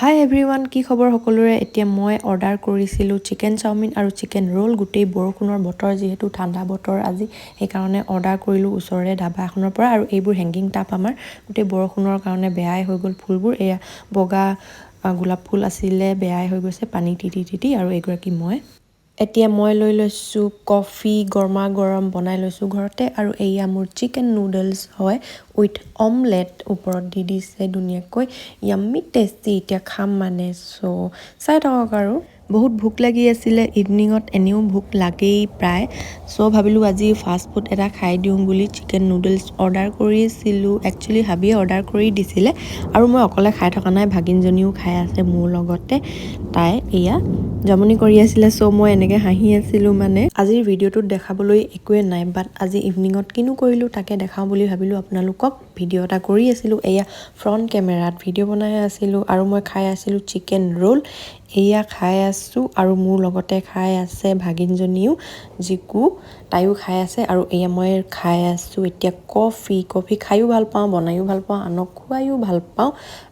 হাই everyone, কি খবৰ সকলোৰে। এতিয়া মই অৰ্ডাৰ কৰিছিলোঁ চিকেন চাওমিন আৰু চিকেন ৰোল। গোটেই বৰষুণৰ বতৰ, যিহেতু ঠাণ্ডা বতৰ আজি, সেইকাৰণে অৰ্ডাৰ কৰিলোঁ ওচৰৰে ধাবা এখনৰ পৰা। আৰু এইবোৰ হেংগিং টাপ আমাৰ গোটেই বৰষুণৰ কাৰণে বেয়াই হৈ গ'ল ফুলবোৰ। এয়া বগা গোলাপ ফুল আছিলে, বেয়াই হৈ গৈছে পানী তিতি আৰু এগৰাকী এতিয়া মই লৈ লৈছোঁ কফি, গৰমা গৰম বনাই লৈছোঁ ঘৰতে। আৰু এয়া মোৰ চিকেন নুডলছ হয় উইথ অমলেট, ওপৰত দি দিছে ধুনীয়াকৈ, য়াম্মি টেষ্টি। এতিয়া খাম মানে, চাই থাকক আৰু। বহুত ভোক লাগি আছিলে, ইভিনিঙত এনেও ভোক লাগেই প্ৰায়। ভাবিলোঁ আজি ফাষ্ট ফুড এটা খাই দিওঁ বুলি চিকেন নুডলছ অৰ্ডাৰ কৰিছিলোঁ। একচুৱেলি হাবিয়ে অৰ্ডাৰ কৰি দিছিলে আৰু মই অকলে খাই থকা নাই, ভাগিনজনীও খাই আছে মোৰ লগতে। তাই এয়া জমনি কৰি আছিলে, মই এনেকৈ হাঁহি আছিলোঁ মানে। আজিৰ ভিডিঅ'টোত দেখাবলৈ একোৱে নাই, বাট আজি ইভিনিঙত কিনো কৰিলোঁ তাকে দেখাওঁ বুলি ভাবিলোঁ আপোনালোকক। ভিডিঅ' এটা কৰি আছিলোঁ, এয়া ফ্ৰণ্ট কেমেৰাত ভিডিঅ' বনাই আছিলোঁ। আৰু মই খাই আছিলোঁ চিকেন ৰোল, এয়া খাই আছোঁ। আৰু মোৰ লগতে খাই আছে ভাগিনজনীও, জিকু, তাইও খাই আছে। আৰু এয়া মই খাই আছোঁ এতিয়া কফি খায়ো ভাল পাওঁ, বনায়ো ভাল পাওঁ, আনক খুৱায়ো ভাল পাওঁ।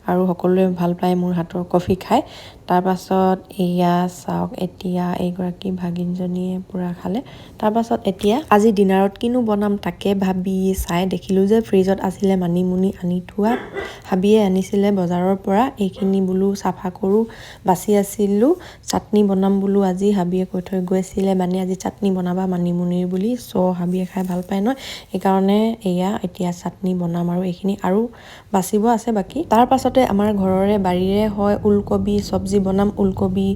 আৰু সকলোৱে ভাল পায় মোৰ হাতৰ কফি খাই। তাৰপাছত এয়া চাওক, এতিয়া এইগৰাকী ভাগিনজনীয়ে পূৰা খালে। তাৰপাছত এতিয়া আজি ডিনাৰত কিনো বনাম তাকে ভাবি চাই দেখিলোঁ যে ফ্ৰিজত আছিলে মানিমুনি আনি থোৱা, হাবিয়ে আনিছিলে বজাৰৰ পৰা। এইখিনি বোলো চাফা কৰোঁ, বাচি আছিলোঁ। চাটনি বনাম বোলো আজি, হাবিয়ে কৈ থৈ গৈছিলে মানে আজি চাটনি বনাবা মানিমুনিৰ বুলি। হাবিয়ে খাই ভাল পায় নহয়, সেইকাৰণে এয়া এতিয়া চাটনি বনাম। আৰু এইখিনি আৰু বাচিব আছে বাকী। তাৰ পাছতে আমাৰ ঘৰৰে বাৰীৰে হয় ওলকবি চব্জি বনাম, ওলকবি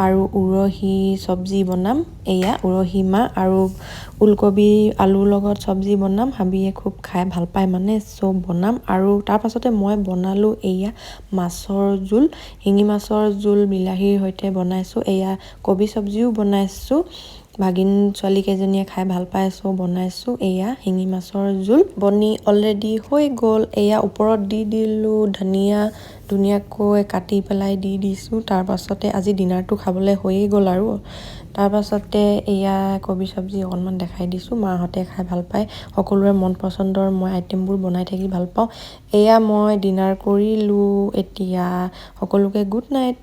আৰু উৰহি চব্জি বনাম। এয়া উৰহি মাহ আৰু ওলকবি আলুৰ লগত চব্জি বনাম, হাবিয়ে খুব খাই ভাল পায় মানে, বনাম। আৰু তাৰপাছতে মই বনালোঁ এয়া মাছৰ জোল, শিঙি মাছৰ জোল বিলাহীৰ সৈতে বনাইছোঁ। এয়া কবি চব্জিও বনাইছোঁ, ভাগিন ছোৱালীকেইজনীয়ে খাই ভাল পাই, বনাইছোঁ। এয়া শিঙি মাছৰ জোল বনি অলৰেডি হৈ গ'ল। এয়া ওপৰত দি দিলোঁ ধনিয়া, ধুনীয়াকৈ কাটি পেলাই দি দিছোঁ। তাৰপাছতে আজি ডিনাৰটো খাবলৈ হৈয়ে গ'ল আৰু। তাৰপাছতে এয়া কবি চব্জি অকণমান দেখাই দিছোঁ, মাহঁতে খাই ভাল পায়। সকলোৰে মন পচন্দৰ মই আইটেমবোৰ বনাই থাকি ভাল পাওঁ। এয়া মই ডিনাৰ কৰিলোঁ, এতিয়া সকলোকে গুড নাইট।